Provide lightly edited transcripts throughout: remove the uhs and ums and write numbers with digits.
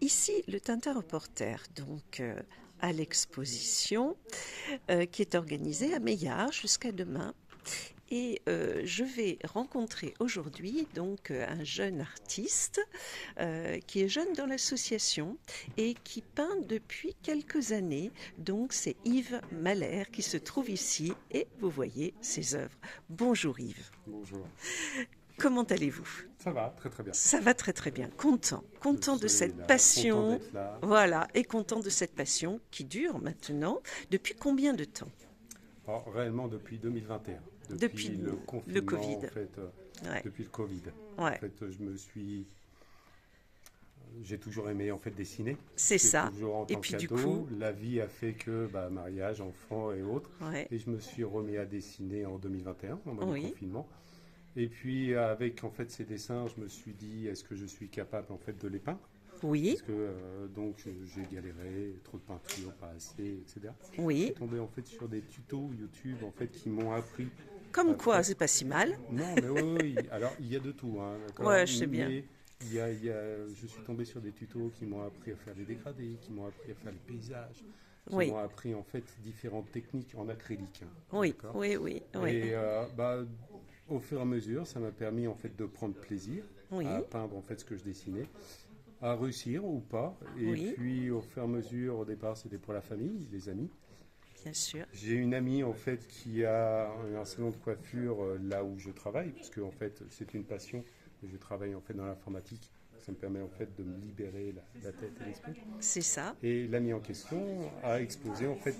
ici le Tintin Reporter, donc à l'exposition qui est organisée à Meillard jusqu'à demain. Et je vais rencontrer aujourd'hui donc un jeune artiste qui est jeune dans l'association et qui peint depuis quelques années. Donc c'est Yves Mahler qui se trouve ici et vous voyez ses œuvres. Bonjour Yves. Bonjour. Comment allez-vous? Ça va, très très bien. Ça va très très bien. Content Le de soleil est cette là, content passion. d'être là. Voilà, et content de cette passion qui dure maintenant. Depuis combien de temps? Alors, réellement depuis 2021, Depuis le le confinement, Covid. en fait, Ouais, depuis le Covid. En ouais, fait, j'ai toujours aimé en fait dessiner. c'est C'est ça. toujours en Et tant puis du qu'ado. coup, La vie a fait que mariage, enfant et autres. ouais, Et je me suis remis à dessiner en 2021, en mode oui, confinement. Et puis avec en fait ces dessins, je me suis dit est-ce que je suis capable en fait de les peindre? oui, Parce que donc j'ai galéré, trop de peinture, pas assez, etc. Je suis oui. tombé en fait sur des tutos YouTube en fait qui m'ont appris Comme à quoi, faire. c'est pas si mal. Non, mais oui, oui, oui. Alors il y a de tout, hein, d'accord. Ouais, je sais bien. Mais je suis tombé sur des tutos qui m'ont appris à faire les dégradés, qui m'ont appris à faire les paysages, qui Oui, m'ont appris en fait différentes techniques en acrylique, hein, oui, d'accord. oui, oui, oui, Et au fur et à mesure, ça m'a permis en fait de prendre plaisir à oui, peindre en fait ce que je dessinais, à réussir ou pas. Et oui, puis au fur et à mesure, au départ, c'était pour la famille, les amis. bien sûr. J'ai une amie en fait qui a un salon de coiffure là où je travaille, parce que en fait c'est une passion. Je travaille en fait dans l'informatique. Ça me permet en fait de me libérer la tête et l'esprit. C'est ça. Et l'ami en question a exposé en fait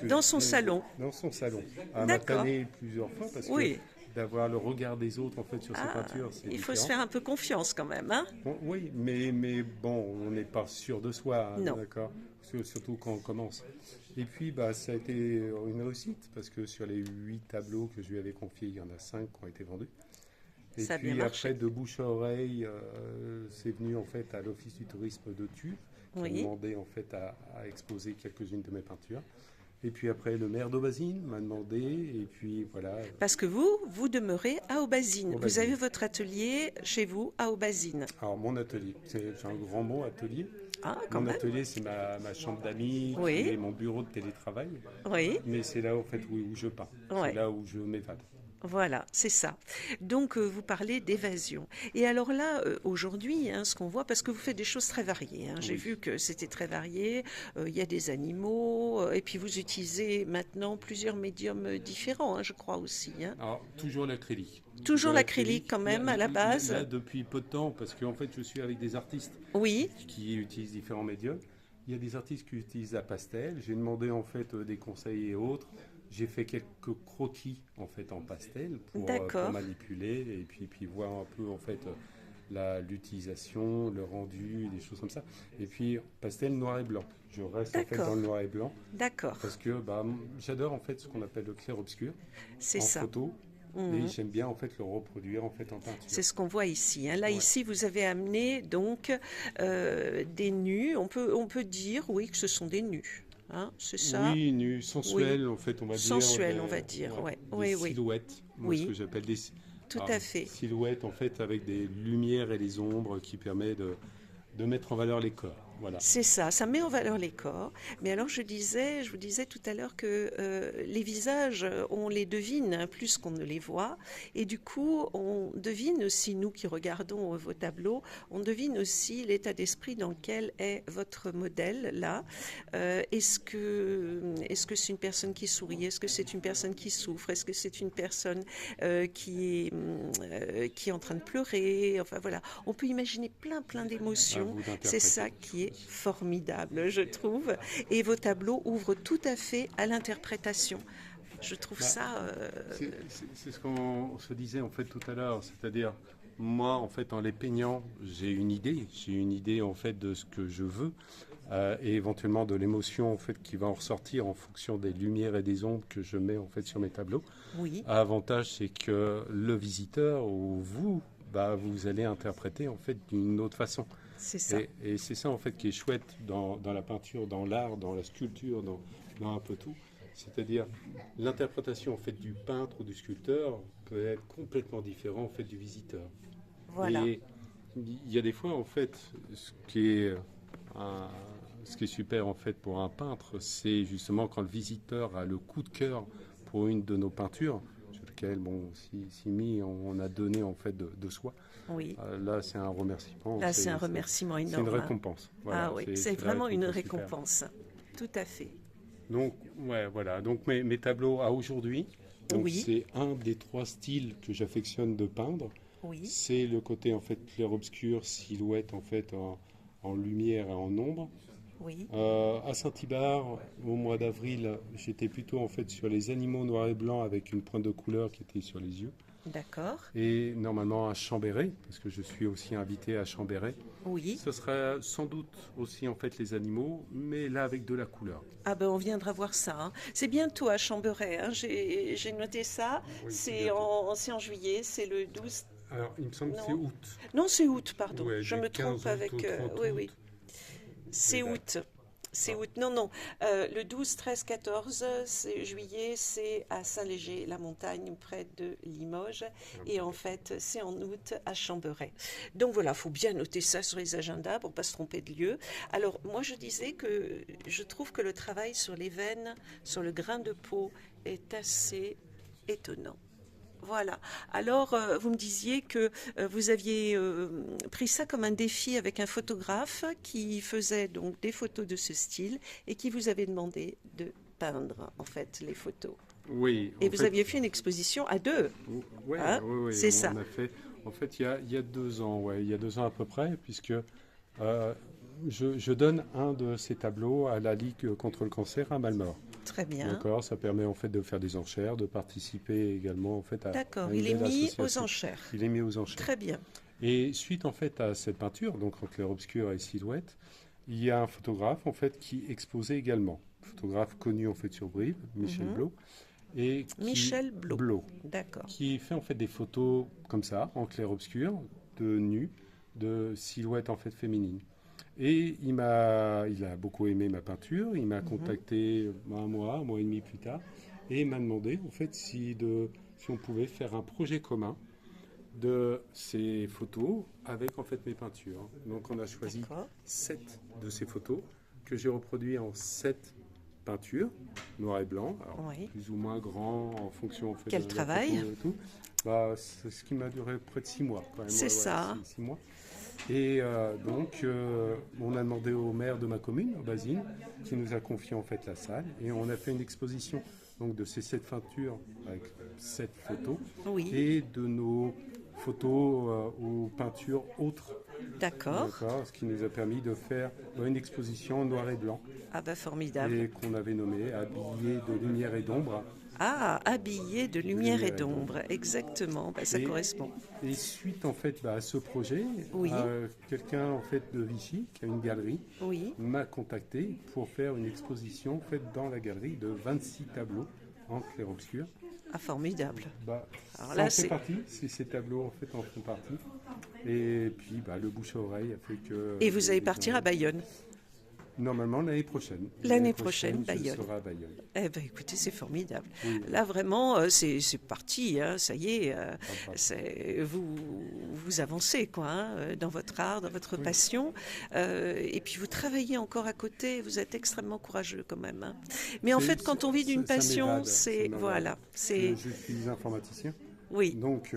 Dans son salon. dans son salon. Elle m'a D'accord. tanné plusieurs fois parce que Oui. d'avoir le regard des autres en fait sur ses Ah, peintures, c'est il faut se différent. faire un peu confiance quand même, hein? Bon, oui, mais bon, on n'est pas sûr de soi, hein, Non. d'accord. Surtout quand on commence. Et puis, ça a été une réussite parce que sur les 8 tableaux que je lui avais confiés, il y en a 5 qui ont été vendus. Et Ça a bien puis après, marché. de bouche à oreille, c'est venu en fait à l'Office du tourisme de Tuves qui a Oui. demandé en fait à exposer quelques-unes de mes peintures. Et puis après, le maire d'Aubazine m'a demandé, et puis voilà, Parce que vous demeurez à Aubazine. Vous avez Aubazine. votre atelier chez vous à Aubazine. Alors mon atelier, c'est un grand mot atelier. Ah, quand Mon même. atelier, c'est ma chambre d'amis, qui est Oui, mon bureau de télétravail, oui, mais c'est là en fait où je peins, c'est ouais. là où je m'évade. Voilà, c'est ça. Donc, vous parlez d'évasion. Et alors là, aujourd'hui, hein, ce qu'on voit, parce que vous faites des choses très variées, hein, j'ai Oui. vu que c'était très varié, il y a des animaux, et puis vous utilisez maintenant plusieurs médiums différents, hein, je crois aussi, hein. Alors toujours l'acrylique. Toujours Toujours l'acrylique quand même à la base. Là, depuis peu de temps, parce qu'en fait je suis avec des artistes Oui, qui utilisent différents médiums. Il y a des artistes qui utilisent la pastel. J'ai demandé en fait des conseils et autres. J'ai fait quelques croquis en fait en pastel pour d'accord, manipuler et puis voir un peu en fait l'utilisation, le rendu, des choses comme ça. Et puis pastel noir et blanc. Je reste en fait dans d'accord, le noir et blanc d'accord, parce que j'adore en fait ce qu'on appelle le clair-obscur c'est en ça. photo et Mhm. j'aime bien en fait le reproduire en fait en peinture. C'est ce qu'on voit ici, hein. Là, Ouais. ici, vous avez amené donc des nus. On peut dire, oui, que ce sont des nus, hein, c'est ça? Oui, nu, Oui, sensuel en fait, on va dire. sensuel, on va dire. Ouais, Ouais, des oui, oui, silhouettes. Moi, ce que oui, j'appelle tout alors, à fait. silhouettes en fait avec des lumières et des ombres qui permettent de mettre en valeur les corps. Voilà. C'est ça met en valeur les corps. Mais alors je vous disais tout à l'heure que les visages, on les devine hein, plus qu'on ne les voit. Et du coup, on devine aussi, nous qui regardons vos tableaux, on devine aussi l'état d'esprit dans lequel est votre modèle là. Est-ce que c'est une personne qui sourit? Est-ce que c'est une personne qui souffre? Est-ce que c'est une personne qui est en train de pleurer? Enfin voilà, on peut imaginer plein À d'émotions. vous C'est ça d'interpréter. qui est formidable, je trouve. Et vos tableaux ouvrent tout à fait à l'interprétation. Je trouve Bah, ça. c'est ce qu'on se disait en fait tout à l'heure, c'est-à-dire moi en fait en les peignant, j'ai une idée en fait de ce que je veux et éventuellement de l'émotion en fait qui va en ressortir en fonction des lumières et des ombres que je mets en fait sur mes tableaux. Oui, L'avantage c'est que le visiteur ou vous vous allez interpréter en fait d'une autre façon. c'est ça. Et c'est ça en fait qui est chouette dans la peinture, dans l'art, dans la sculpture, dans un peu tout. C'est-à-dire l'interprétation en fait du peintre ou du sculpteur peut être complètement différent en fait du visiteur. Voilà. Et il y a des fois en fait ce qui est ce qui est super en fait pour un peintre, c'est justement quand le visiteur a le coup de cœur pour une de nos peintures, sur lequel, bon, si mis, on a donné en fait de soi. Oui. Là, c'est un remerciement. Là, c'est un remerciement C'est une énorme. récompense. Voilà, Ah oui, c'est la vraiment une super. récompense. Tout à fait. Donc, ouais, voilà. Donc, mes tableaux à aujourd'hui, donc Oui, c'est un des 3 styles que j'affectionne de peindre. oui, C'est le côté en fait clair-obscur, silhouette en fait en lumière et en ombre. oui. À Saint-Ibard, au mois d'avril, j'étais plutôt en fait sur les animaux noirs et blancs avec une pointe de couleur qui était sur les yeux. D'accord. Et normalement à Chambéry, parce que je suis aussi invité à Chambéry, Oui. ce serait sans doute aussi en fait les animaux, mais là avec de la couleur. Ah ben on viendra voir ça, hein. C'est bientôt à Chambéry, hein. J'ai noté ça. Oui, C'est en juillet, c'est le 12. Alors, il me semble que c'est Non, août. non, c'est août, pardon. Ouais, Je du me 15 trompe août avec. au 30 Oui, oui. août. C'est Les août. dates. C'est Ah. août. Non, non. Le 12, 13, 14 juillet, c'est à Saint-Léger, la montagne, près de Limoges. Et en fait, c'est en août à Chambéry. Donc voilà, il faut bien noter ça sur les agendas pour ne pas se tromper de lieu. Alors, moi, je disais que je trouve que le travail sur les veines, sur le grain de peau, est assez étonnant. Voilà. Alors, vous me disiez que vous aviez pris ça comme un défi avec un photographe qui faisait donc des photos de ce style et qui vous avait demandé de peindre en fait les photos. Oui, Et en vous fait, aviez fait une exposition à deux, ouais, hein? ouais, C'est on ça. a fait. En fait, il y a 2 ans, ouais, il y a 2 ans à peu près, puisque je donne un de ces tableaux à la Ligue contre le cancer à Malmort. Très bien. D'accord, ça permet en fait de faire des enchères, de participer également en fait D'accord. à une Il est belle mis aux association. enchères. Il est mis aux enchères. Très bien. Et suite en fait à cette peinture, donc en clair-obscur et silhouette, il y a un photographe en fait qui exposait également, photographe connu en fait sur Brive, Michel Mhm. Blot, et Michel Blot. Blot, D'accord. qui fait en fait des photos comme ça, en clair-obscur, de nus, de silhouettes en fait féminines. Et il a beaucoup aimé ma peinture, il m'a Mhm. contacté un mois et demi plus tard, et il m'a demandé en fait si on pouvait faire un projet commun de ces photos avec en fait mes peintures. Donc on a choisi D'accord. 7 de ces photos que j'ai reproduits en 7 peintures, noir et blanc, alors Oui. plus ou moins grand en fonction en fait Quel de la travail. photo et tout. Bah, c'est ce qui m'a duré près de 6 mois quand même. C'est ça. 6 mois. Et donc on a demandé au maire de ma commune, Basine, qui nous a confié en fait la salle et on a fait une exposition donc de ces 7 peintures avec 7 photos Oui. et de nos photos ou peintures autres. D'accord. D'accord, ce qui nous a permis de faire une exposition en noir et blanc Ah bah formidable. et qu'on avait nommée Habillé de lumière et d'ombre. Ah, habillé de De lumière et lumière et d'ombre. d'ombre. Exactement. Bah, ça Et, correspond. et suite en fait à ce projet, Oui. quelqu'un en fait de Vichy, qui a une galerie, Oui. m'a contacté pour faire une exposition faite dans la galerie de 26 tableaux en clair-obscur. Ah, formidable. Bah, Alors ça là, en fait c'est. partie, ces tableaux en fait en font partie. Et puis bah, le bouche à oreille a fait que Et vous allez les partir gens- à Bayonne. Normalement l'année prochaine. L'année prochaine, je Bayonne. serai à Bayonne. Eh bien, écoutez, c'est formidable. Oui, Là, vraiment, c'est parti, hein, ça y est. bah, Vous avancez, quoi, hein, dans votre art, dans votre oui. passion. Et puis, vous travaillez encore à côté. Vous êtes extrêmement courageux, quand même, hein. Mais en fait, quand on vit d'une Ça passion, m'évade, c'est. ça m'évade. Voilà. C'est. Je suis informaticien. Oui, Donc,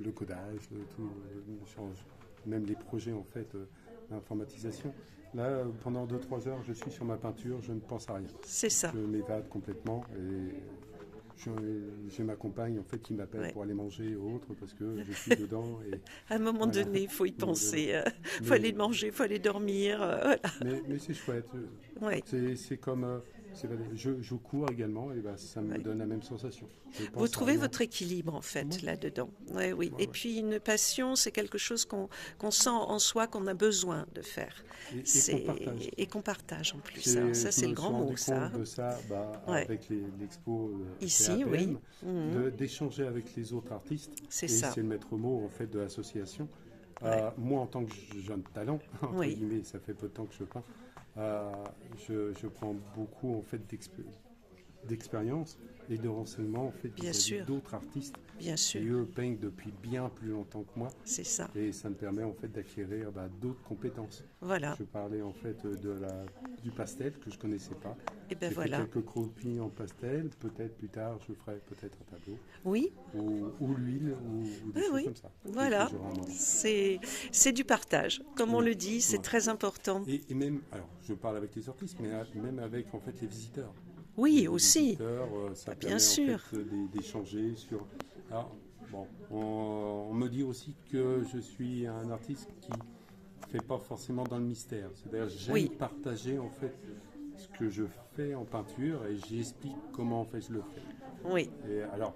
le codage, tout change. Même les projets, en fait, d'informatisation. Là, pendant 2-3 heures, je suis sur ma peinture, je ne pense à rien. c'est ça. Je m'évade complètement et j'ai ma compagne, en fait, qui m'appelle Ouais. pour aller manger ou autre parce que je suis dedans. À un moment Voilà. donné, il faut y penser. Il faut Mais- aller manger, il faut aller dormir. Voilà. Mais c'est chouette. Ouais. C'est comme... je cours également et bah, ça me Ouais. donne la même sensation. Je pense Vous à trouvez rien. votre équilibre en fait Ouais. là-dedans. Ouais, oui. Ouais, Et ouais. puis une passion, c'est quelque chose qu'on sent en soi, qu'on a besoin de faire. Et qu'on partage. Et qu'on partage en plus. Alors, ça, c'est Je le me grand suis mot, rendu ça. compte de ça Ouais. avec l'expo Ici, oui. Mhm. d'échanger avec les autres artistes. C'est Et ça. c'est le maître mot en fait de l'association. Ouais. Moi, en tant que jeune talent, entre Oui. guillemets, ça fait peu de temps que je peins, je prends beaucoup en fait d'expérience et de renseignements en fait Bien vis-à-vis sûr. d'autres artistes Bien qui sûr, eux peignent depuis bien plus longtemps que moi c'est ça. et ça me permet en fait d'acquérir d'autres compétences. Voilà. Je parlais en fait du pastel que je connaissais pas. Et ben J'ai fait voilà. quelques croquis en pastel, peut-être plus tard je ferai peut-être un tableau Oui, ou l'huile ou des oui, choses oui. comme ça. Voilà. Que j'aurai en envie. C'est du partage. Comme on Oui. le dit, c'est Ouais. très important. Et même, alors je parle avec les artistes, mais même avec en fait les visiteurs. Oui, Les aussi. visiteurs, ça Bah, bien permet sûr. en fait d'échanger sur. Alors, bon, on me dit aussi que je suis un artiste qui fait pas forcément dans le mystère. C'est-à-dire j'aime Oui. partager en fait ce que je fais en peinture et j'explique comment en fait je le fais. Oui, Et alors,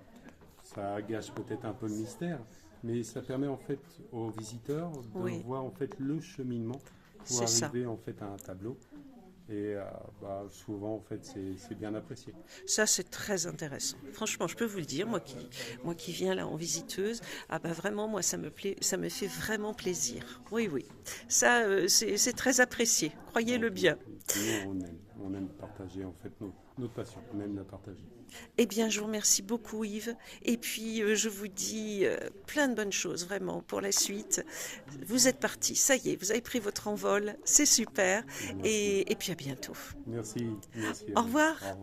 ça gâche peut-être un peu le mystère, mais ça permet en fait aux visiteurs de Oui. voir en fait le cheminement pour c'est ça. arriver en fait à un tableau. Et souvent en fait c'est bien apprécié. Ça, c'est très intéressant. Franchement, je peux vous le dire, moi qui viens là en visiteuse, ah bah vraiment, moi, ça me plaît, ça me fait vraiment plaisir. Oui, oui. Ça, c'est très apprécié. Croyez-le bien. Puis nous, on aime partager en fait notre passion, on aime la partager. Eh bien, je vous remercie beaucoup, Yves. Et puis, je vous dis plein de bonnes choses, vraiment, pour la suite. Vous êtes parti, ça y est, vous avez pris votre envol. C'est super. Merci. Et puis, à bientôt. Merci, merci. Au à vous. revoir. Au revoir.